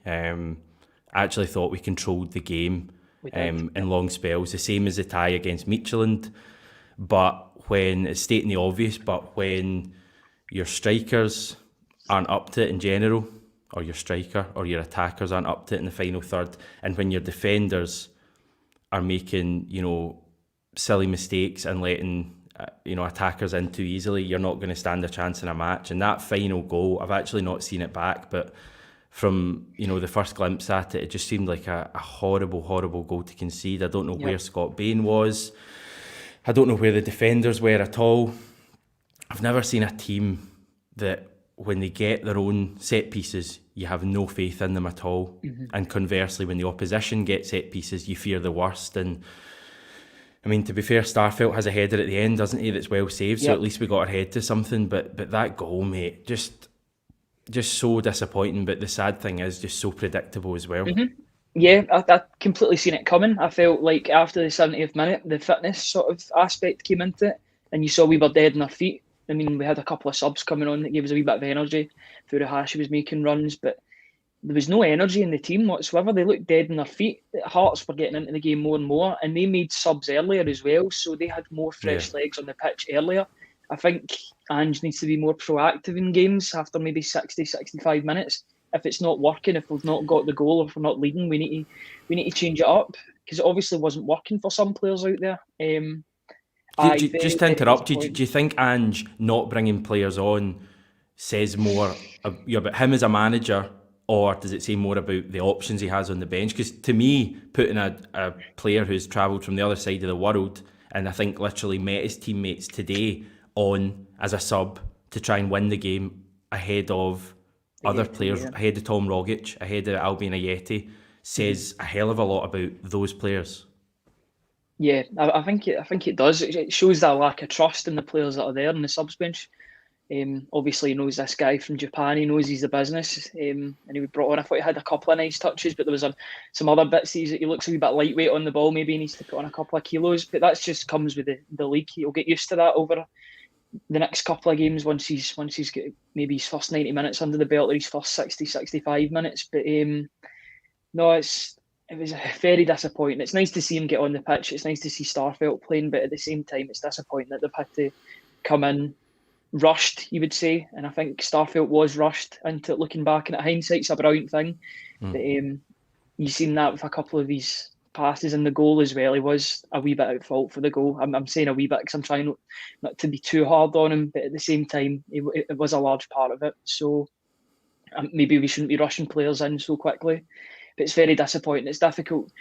I actually thought we controlled the game We did. in long spells, the same as the tie against Midtjylland. But when it's stating the obvious, but when your strikers aren't up to it in general, or your striker or your attackers aren't up to it in the final third, and when your defenders are making, silly mistakes and letting attackers in too easily, you're not going to stand a chance in a match. And that final goal, I've actually not seen it back, but from the first glimpse at it, it just seemed like a horrible goal to concede. I don't know where Scott Bain was. I don't know where the defenders were at all. I've never seen a team that when they get their own set pieces, you have no faith in them at all. Mm-hmm. And conversely, when the opposition gets set pieces, you fear the worst. And I mean, to be fair, Starfelt has a header at the end, doesn't he, that's well saved, so at least we got our head to something. But that goal, mate, just so disappointing. But the sad thing is just so predictable as well. Mm-hmm. Yeah, I completely seen it coming. I felt like after the 70th minute, the fitness sort of aspect came into it, and you saw we were dead on our feet. I mean, we had a couple of subs coming on that gave us a wee bit of energy. Furuhashi was making runs, but there was no energy in the team whatsoever. They looked dead on their feet. Hearts were getting into the game more and more, and they made subs earlier as well, so they had more fresh legs on the pitch earlier. I think Ange needs to be more proactive in games after maybe 60, 65 minutes. If it's not working, if we've not got the goal, or if we're not leading, we need to change it up, because it obviously wasn't working for some players out there. Just to interrupt you, do you think Ange not bringing players on says more about him as a manager, or does it say more about the options he has on the bench? Because to me, putting a player who's travelled from the other side of the world, and I think literally met his teammates today, on as a sub to try and win the game ahead of other players, ahead of Tom Rogic, ahead of Albion Ajeti, says a hell of a lot about those players. Yeah, I think it does. It shows that lack of trust in the players that are there in the subs bench. Obviously, he knows this guy from Japan. He knows he's the business, and he was brought on. I thought he had a couple of nice touches, but there was some other bits. He looks a wee bit lightweight on the ball. Maybe he needs to put on a couple of kilos, but that just comes with the league. He'll get used to that over the next couple of games once he's got maybe his first 90 minutes under the belt, or his first 60, 65 minutes. But no, it was very disappointing. It's nice to see him get on the pitch. It's nice to see Starfelt playing, but at the same time, it's disappointing that they've had to come in rushed, you would say. And I think Starfelt was rushed into it. Looking back, and hindsight's a brilliant thing. But you've seen that with a couple of his passes in the goal as well. He was a wee bit at fault for the goal. I'm saying a wee bit because I'm trying not to be too hard on him, but at the same time, it was a large part of it. So maybe we shouldn't be rushing players in so quickly. But it's very disappointing. It's difficult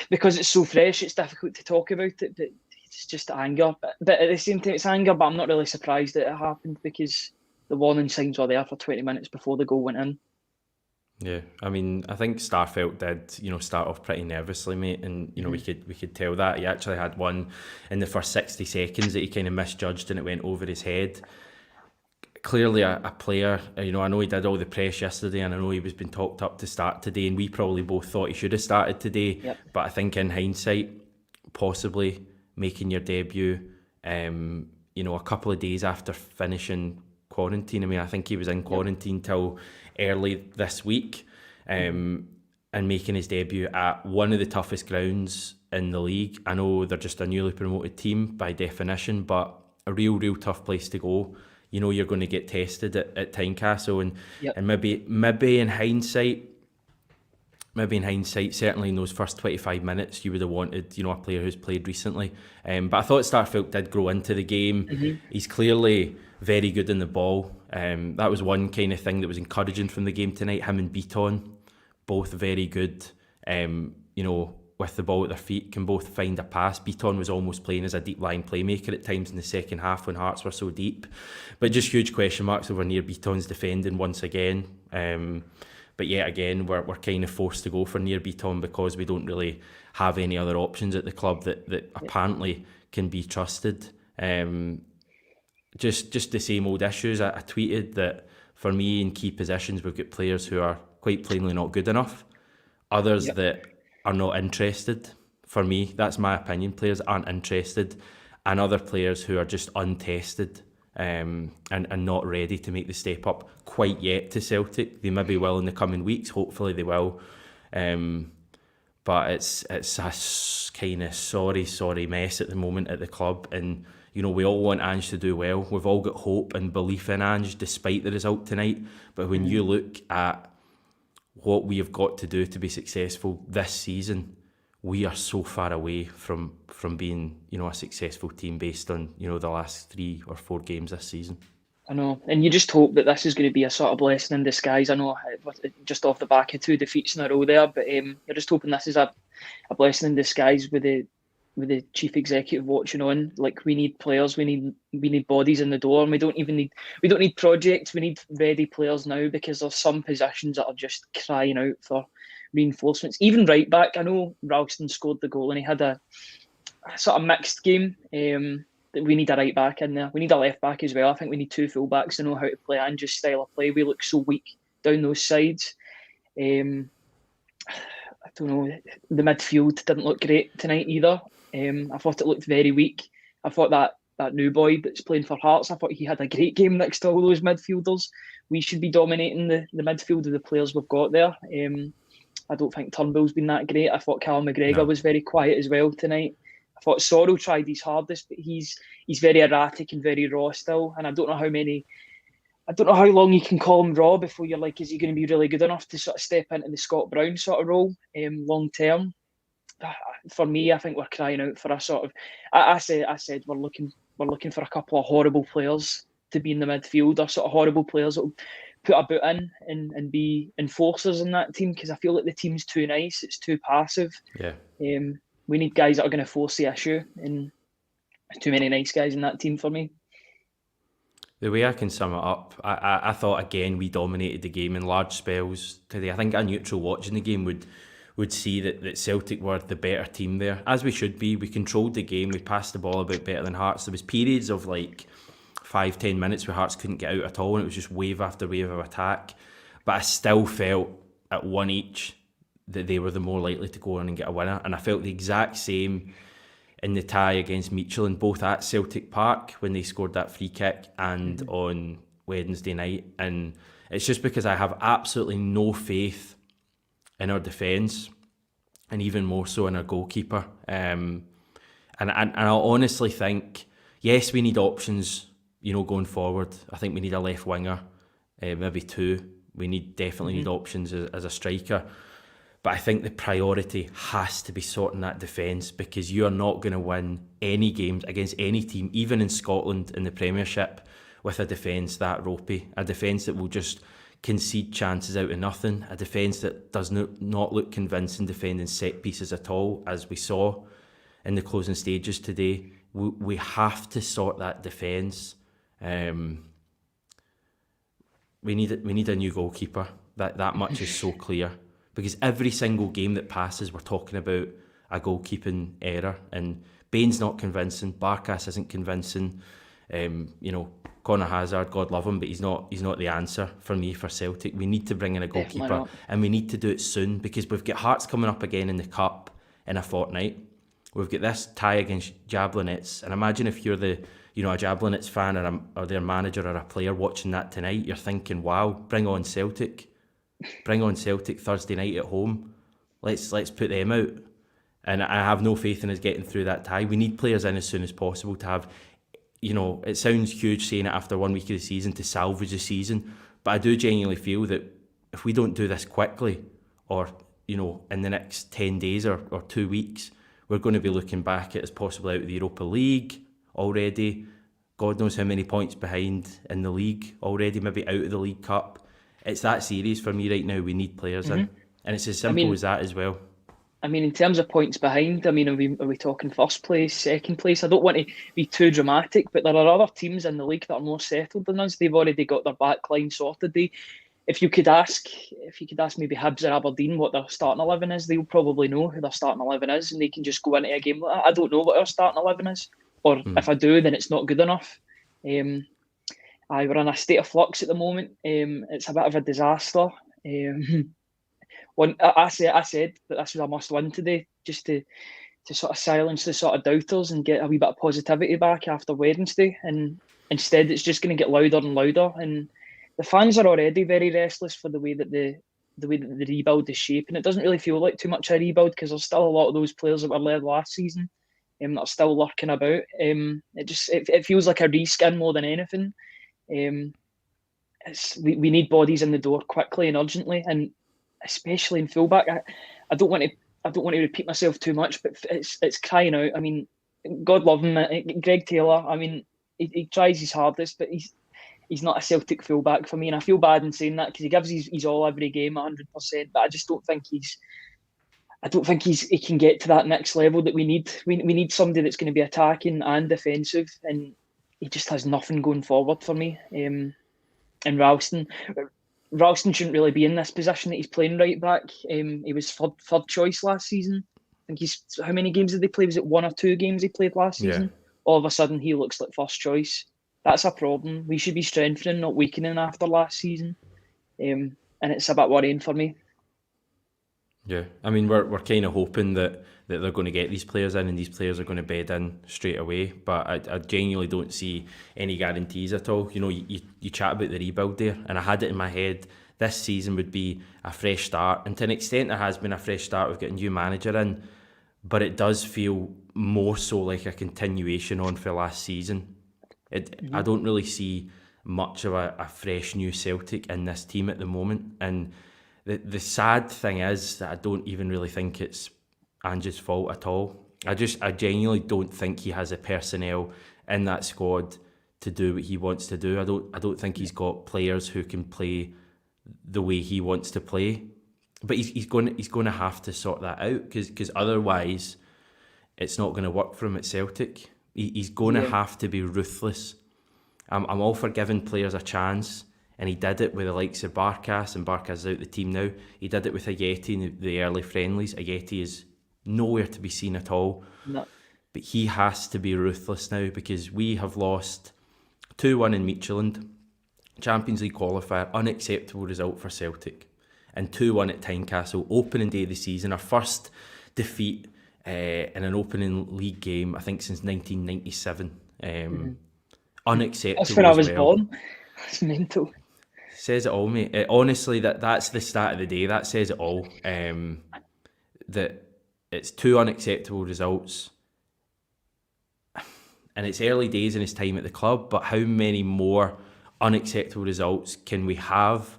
because it's so fresh. It's difficult to talk about it, but it's just anger. But at the same time, it's anger. But I'm not really surprised that it happened, because the warning signs were there for 20 minutes before the goal went in. Yeah, I mean, I think Starfelt did, start off pretty nervously, mate, and we could tell that. He actually had one in the first 60 seconds that he kind of misjudged, and it went over his head. Clearly a player, I know he did all the press yesterday, and I know he was being talked up to start today, and we probably both thought he should have started today. Yep. But I think in hindsight, possibly making your debut, a couple of days after finishing quarantine. I mean, I think he was in quarantine till early this week, and making his debut at one of the toughest grounds in the league. I know they're just a newly promoted team by definition, but a real tough place to go. You're going to get tested at Tynecastle, and maybe in hindsight, certainly in those first 25 minutes, you would have wanted, a player who's played recently. But I thought Starfelt did grow into the game. Mm-hmm. He's clearly very good in the ball. That was one kind of thing that was encouraging from the game tonight. Him and Beaton, both very good, with the ball at their feet, can both find a pass. Beaton was almost playing as a deep-lying playmaker at times in the second half when Hearts were so deep. But just huge question marks over near Beaton's defending once again. But yet again, we're kind of forced to go for near Beaton because we don't really have any other options at the club that apparently can be trusted. Just the same old issues. I tweeted that for me in key positions we've got players who are quite plainly not good enough. Others that are not interested. For me, that's my opinion. Players aren't interested, and other players who are just untested. and not ready to make the step up quite yet to Celtic. They maybe will in the coming weeks. Hopefully they will. But it's a kind of sorry mess at the moment at the club, and we all want Ange to do well. We've all got hope and belief in Ange despite the result tonight. But when you look at what we have got to do to be successful this season, we are so far away from being a successful team based on the last 3 or 4 games this season. I know, and you just hope that this is going to be a sort of blessing in disguise. I know, just off the back of 2 defeats in a row there, but you're just hoping this is a blessing in disguise with the chief executive watching on. Like, we need players, we need bodies in the door, and we don't need projects. We need ready players now, because there's some positions that are just crying out for reinforcements. Even right back, I know Ralston scored the goal and he had a sort of mixed game. We need a right back in there. We need a left back as well. I think we need 2 full backs to know how to play Ange's style of play. We look so weak down those sides. I don't know. The midfield didn't look great tonight either. I thought it looked very weak. I thought that new boy that's playing for Hearts, I thought he had a great game next to all those midfielders. We should be dominating the midfield of the players we've got there. I don't think Turnbull's been that great. I thought Callum McGregor was very quiet as well tonight. I thought Sorrell tried his hardest, but he's very erratic and very raw still. And I don't know how long you can call him raw before you're like, is he going to be really good enough to sort of step into the Scott Brown sort of role long term? For me, I think we're crying out for a sort of. I said we're looking for a couple of horrible players to be in the midfield, or sort of horrible players that will put a boot in and be enforcers in that team, because I feel like the team's too nice, it's too passive. Yeah. We need guys that are going to force the issue, and there's too many nice guys in that team for me. The way I can sum it up, I thought again we dominated the game in large spells today. I think a neutral watching the game would see that Celtic were the better team there, as we should be. We controlled the game, we passed the ball a bit better than Hearts. There was periods of like 5-10 minutes where Hearts couldn't get out at all, and it was just wave after wave of attack. But I still felt at 1 each that they were the more likely to go on and get a winner. And I felt the exact same in the tie against Midtjylland, both at Celtic Park when they scored that free kick and on Wednesday night. And it's just because I have absolutely no faith in our defence, and even more so in our goalkeeper. And I honestly think, yes, we need options, going forward. I think we need a left winger, maybe 2. We definitely need options as a striker. But I think the priority has to be sorting that defence, because you are not going to win any games against any team, even in Scotland in the Premiership, with a defence that ropey. A defence that will just concede chances out of nothing. A defence that does not look convincing defending set pieces at all, as we saw in the closing stages today. We have to sort that defence. We need a new goalkeeper. That much is so clear. Because every single game that passes, we're talking about a goalkeeping error. And Bain's not convincing. Barkas isn't convincing. Conor Hazard, God love him, but he's not the answer for me for Celtic. We need to bring in a goalkeeper, and we need to do it soon, because we've got Hearts coming up again in the Cup in a fortnight. We've got this tie against Jablonec, and imagine if you're a Jablonec fan or their manager or a player watching that tonight, you're thinking, wow, bring on Celtic Thursday night at home. Let's put them out. And I have no faith in us getting through that tie. We need players in as soon as possible to have, it sounds huge saying it after 1 week of the season, to salvage the season, but I do genuinely feel that if we don't do this quickly, or in the next 10 days or 2 weeks, we're going to be looking back at us possibly out of the Europa League already. God knows how many points behind in the league already, maybe out of the League Cup. It's that serious for me right now. We need players in, and it's as simple as that as well. I mean, in terms of points behind, are we talking first place, second place? I don't want to be too dramatic, but there are other teams in the league that are more settled than us. They've already got their back line sorted. If you could ask maybe Hibs or Aberdeen what their starting 11 is, they'll probably know who their starting 11 is, and they can just go into a game like that. I don't know what our starting 11 is, or if I do, then it's not good enough. We're in a state of flux at the moment. It's a bit of a disaster. I said that this was a must-win today, just to sort of silence the sort of doubters and get a wee bit of positivity back after Wednesday. And instead it's just going to get louder and louder, and the fans are already very restless for the way that the rebuild is shaping. It doesn't really feel like too much of a rebuild because there's still a lot of those players that were led last season that are still lurking about. It feels like a reskin more than anything. We need bodies in the door quickly and urgently, and especially in fullback. I don't want to repeat myself too much, but it's crying out. I mean, God love him, Greg Taylor. I mean, he tries his hardest, but he's not a Celtic fullback for me, and I feel bad in saying that because he gives his all every game, 100%. But I just don't think he can get to that next level that we need. We need somebody that's going to be attacking and defensive, and he just has nothing going forward for me. And Ralston shouldn't really be in this position that he's playing right back. He was third choice last season. I think how many games did they play? Was it 1 or 2 games he played last season? Yeah. All of a sudden he looks like first choice. That's a problem. We should be strengthening, not weakening after last season. And it's a bit worrying for me. Yeah, I mean, we're kind of hoping that they're going to get these players in and these players are going to bed in straight away, but I genuinely don't see any guarantees at all. You know, you chat about the rebuild there, and I had it in my head this season would be a fresh start, and to an extent there has been a fresh start with getting a new manager in, but it does feel more so like a continuation on for last season. I don't really see much of a fresh new Celtic in this team at the moment, and the sad thing is that I don't even really think it's Ange's fault at all. I genuinely don't think he has the personnel in that squad to do what he wants to do. I don't think he's got players who can play the way he wants to play. But he's going to have to sort that out because otherwise it's not going to work for him at Celtic. He's going to have to be ruthless. I'm all for giving players a chance, and he did it with the likes of Barkas, and Barkas is out the team now. He did it with Ajeti in the early friendlies. Ajeti is nowhere to be seen at all. No. But he has to be ruthless now because we have lost 2-1 in Midtjylland, Champions League qualifier, unacceptable result for Celtic, and 2-1 at Tynecastle, opening day of the season, our first defeat in an opening league game, I think, since 1997. Unacceptable. That's when I was born. It's mental. Says it all, mate. Honestly, that's the start of the day. That says it all. That it's 2 unacceptable results, and it's early days in his time at the club, but how many more unacceptable results can we have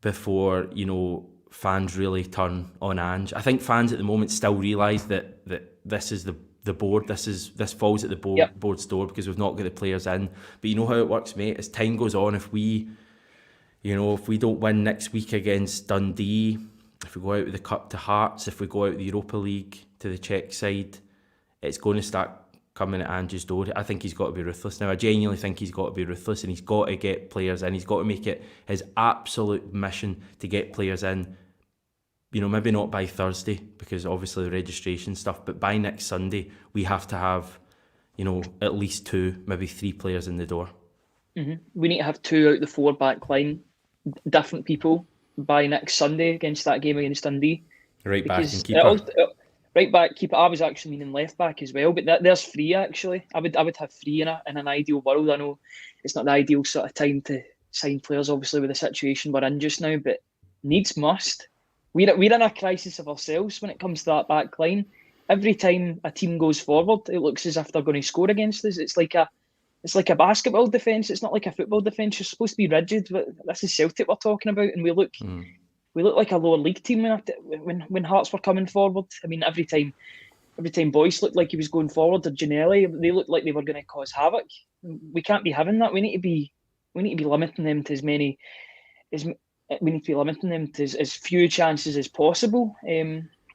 before, you know, fans really turn on Ange? I think fans at the moment still realise that this is the board, this falls at the board's door because we've not got the players in. But you know how it works, mate. As time goes on, if we don't win next week against Dundee, if we go out with the cup to Hearts, if we go out with the Europa League to the Czech side, it's going to start coming at Ange's door. I think he's got to be ruthless now. I genuinely think he's got to be ruthless, and he's got to get players in. He's got to make it his absolute mission to get players in. You know, maybe not by Thursday because obviously the registration stuff, but by next Sunday we have to have, you know, at least 2, maybe 3 players in the door. We need to have 2 out the 4 back line, different people by next Sunday against that game against Dundee. Right back and keeper. Right back, keeper. I was actually meaning left back as well, but there's 3 actually. I would have 3 in an ideal world. I know it's not the ideal sort of time to sign players, obviously, with the situation we're in just now, but needs must. We're in a crisis of ourselves when it comes to that back line. Every time a team goes forward, it looks as if they're going to score against us. It's like a basketball defence. It's not like a football defence. You're supposed to be rigid, but this is Celtic we're talking about, and we look like a lower league team when Hearts were coming forward. I mean, every time Boyce looked like he was going forward, or Ginnelly, they looked like they were going to cause havoc. We can't be having that. We need to be limiting them to as few chances as possible.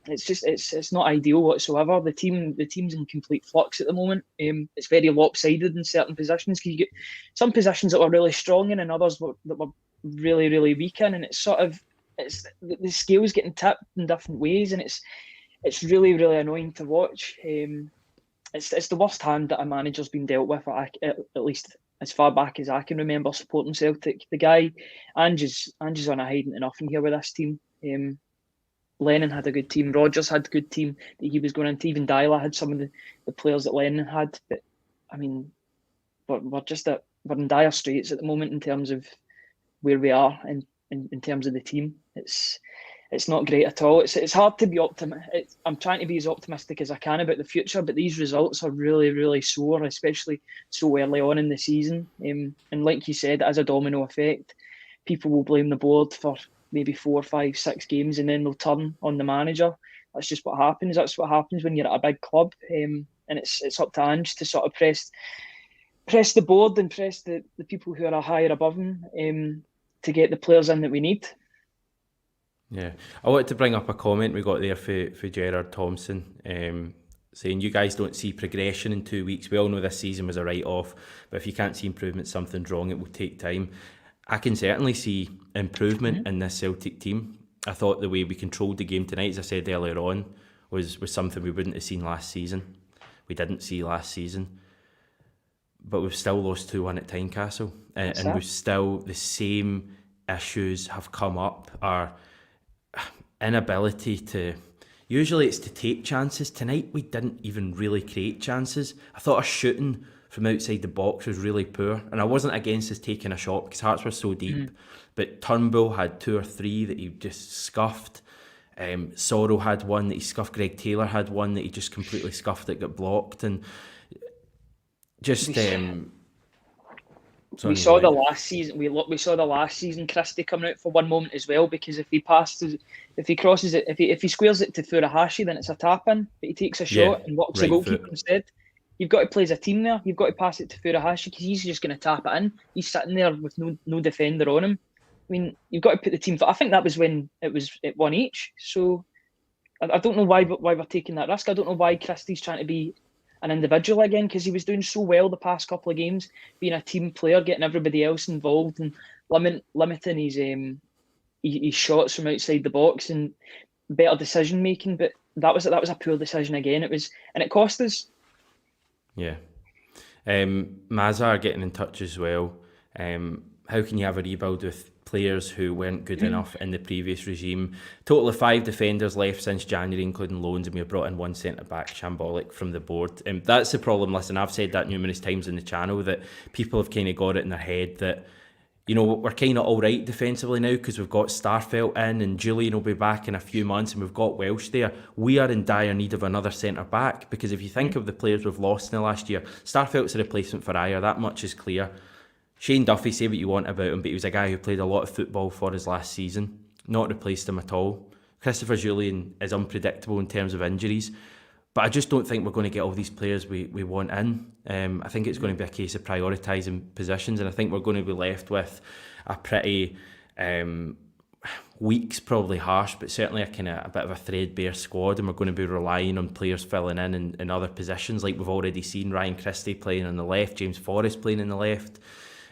It's not ideal whatsoever. The team's in complete flux at the moment. It's very lopsided in certain positions because you get some positions that were really strong in and others that were really, really weak in, and the scale's getting tipped in different ways, and it's really, really annoying to watch. It's the worst hand that a manager's been dealt with, at least as far back as I can remember supporting Celtic. The guy, Ange's on a hiding to nothing here with this team. Lennon had a good team. Rodgers had a good team that he was going into. Even Dyla had some of the players that Lennon had. But, I mean, we're in dire straits at the moment in terms of where we are in terms of the team. It's not great at all. It's hard to be optimistic. I'm trying to be as optimistic as I can about the future, but these results are really, really sore, especially so early on in the season. And like you said, as a domino effect, people will blame the board for maybe 4, 5, 6 games, and then they'll turn on the manager. That's just what happens. That's what happens when you're at a big club. And it's up to Ange to sort of press the board and press the people who are higher above him to get the players in that we need. Yeah, I wanted to bring up a comment we got there for Gerard Thompson, saying you guys don't see progression in 2 weeks. We all know this season was a write-off, but if you can't see improvement, something's wrong. It will take time. I can certainly see improvement in this Celtic team. I thought the way we controlled the game tonight, as I said earlier on, was something we wouldn't have seen last season. We didn't see last season. But we've still lost 2-1 at Tynecastle. And we've still, the same issues have come up. Our inability to, usually it's to take chances. Tonight we didn't even really create chances. I thought our shooting from outside the box was really poor, and I wasn't against us taking a shot because Hearts were so deep, but Turnbull had 2 or 3 that he just scuffed. Sorrow had one that he scuffed. Greg Taylor had one that he just completely scuffed that got blocked, and just we saw the last season. We saw the last season. Christie coming out for one moment as well, because if he crosses it, if he squares it to Furuhashi, then it's a tap in. But he takes a shot and walks the goalkeeper instead. You've got to play as a team there. You've got to pass it to Furuhashi because he's just going to tap it in. He's sitting there with no defender on him. I mean, you've got to put the team. I think that was when it was at 1 each. So I don't know why we're taking that risk. I don't know why Christie's trying to be an individual again, because he was doing so well the past couple of games, being a team player, getting everybody else involved and limiting his shots from outside the box and better decision making. But that was a poor decision again. And it cost us. Yeah. Mazar getting in touch as well. How can you have a rebuild with players who weren't good enough in the previous regime? Total of 5 defenders left since January, including loans, and we have brought in 1 centre-back, shambolic from the board. That's the problem. Listen, I've said that numerous times in the channel, that people have kind of got it in their head that, you know, we're kind of all right defensively now because we've got Starfelt in and Julian will be back in a few months and we've got Welsh there. We are in dire need of another centre-back, because if you think of the players we've lost in the last year, Starfelt's a replacement for Ayer, that much is clear. Shane Duffy, say what you want about him, but he was a guy who played a lot of football for us last season. Not replaced him at all. Christopher Julian is unpredictable in terms of injuries, but I just don't think we're going to get all these players we want in. I think it's going to be a case of prioritising positions, and I think we're going to be left with a pretty weak's probably harsh, but certainly a bit of a threadbare squad, and we're going to be relying on players filling in other positions, like we've already seen Ryan Christie playing on the left, James Forrest playing on the left.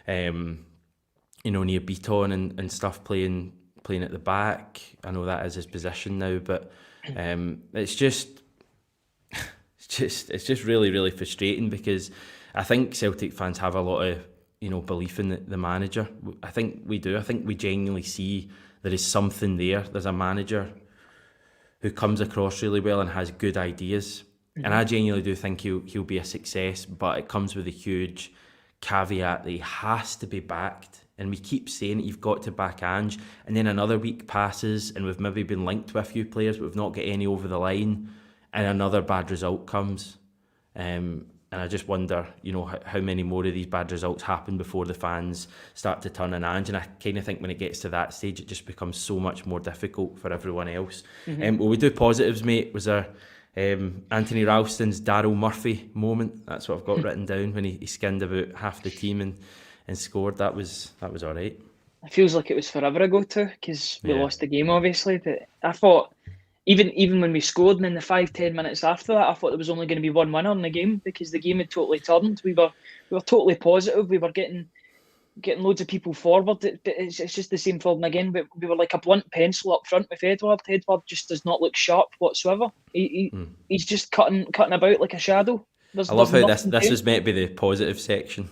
Near Beaton and stuff playing at the back. I know that is his position now, but it's just really, really frustrating, because I think Celtic fans have a lot of belief in the manager. I think we do. I think we genuinely see there is something there. There's a manager who comes across really well and has good ideas, and I genuinely do think he'll be a success. But it comes with a huge caveat that he has to be backed, and we keep saying it, you've got to back Ange, and then another week passes and we've maybe been linked to a few players but we've not got any over the line, and another bad result comes, and I just wonder how many more of these bad results happen before the fans start to turn on Ange. And I kind of think when it gets to that stage it just becomes so much more difficult for everyone else. Well, we do positives, mate. Was there Anthony Ralston's Daryl Murphy moment? That's what I've got written down, when he skinned about half the team and scored. That was all right. It feels like it was forever ago too, because we lost the game obviously, but I thought even when we scored, and in the 5-10 minutes after that, I thought there was only going to be one winner in the game, because the game had totally turned. We were totally positive. We were getting loads of people forward. It's just the same problem again. We were like a blunt pencil up front with Edward. Edward just does not look sharp whatsoever. He's just cutting about like a shadow. I love how this is meant to be the positive section.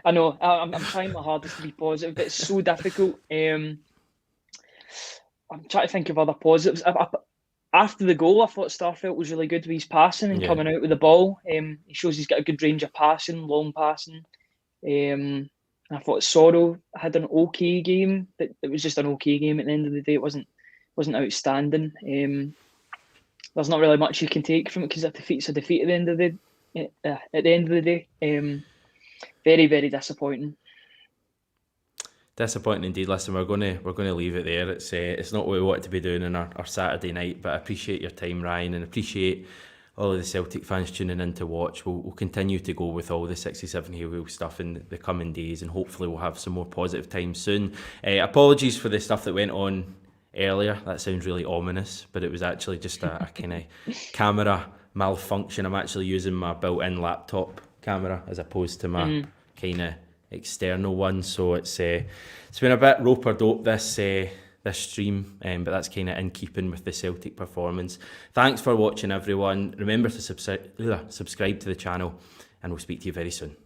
I know. I'm trying my hardest to be positive, but it's so difficult. I'm trying to think of other positives. After the goal, I thought Starfelt was really good with his passing and coming out with the ball. He shows he's got a good range of passing, long passing. I thought Sorrow had an okay game, but it was just an okay game at the end of the day. It wasn't outstanding. There's not really much you can take from it because a defeat's a defeat at the end of the day. Very, very disappointing. Disappointing indeed. Listen, we're going to leave it there. It's not what we wanted to be doing on our Saturday night, but I appreciate your time, Ryan, and appreciate all of the Celtic fans tuning in to watch. We'll continue to go with all the 67 Hay Wheel stuff in the coming days, and hopefully we'll have some more positive times soon. Apologies for the stuff that went on earlier. That sounds really ominous, but it was actually just a kind of camera malfunction. I'm actually using my built-in laptop camera as opposed to my kind of external one, so it's been a bit rope-a-dope this stream, but that's kind of in keeping with the Celtic performance. Thanks for watching, everyone. Remember to subscribe to the channel, and we'll speak to you very soon.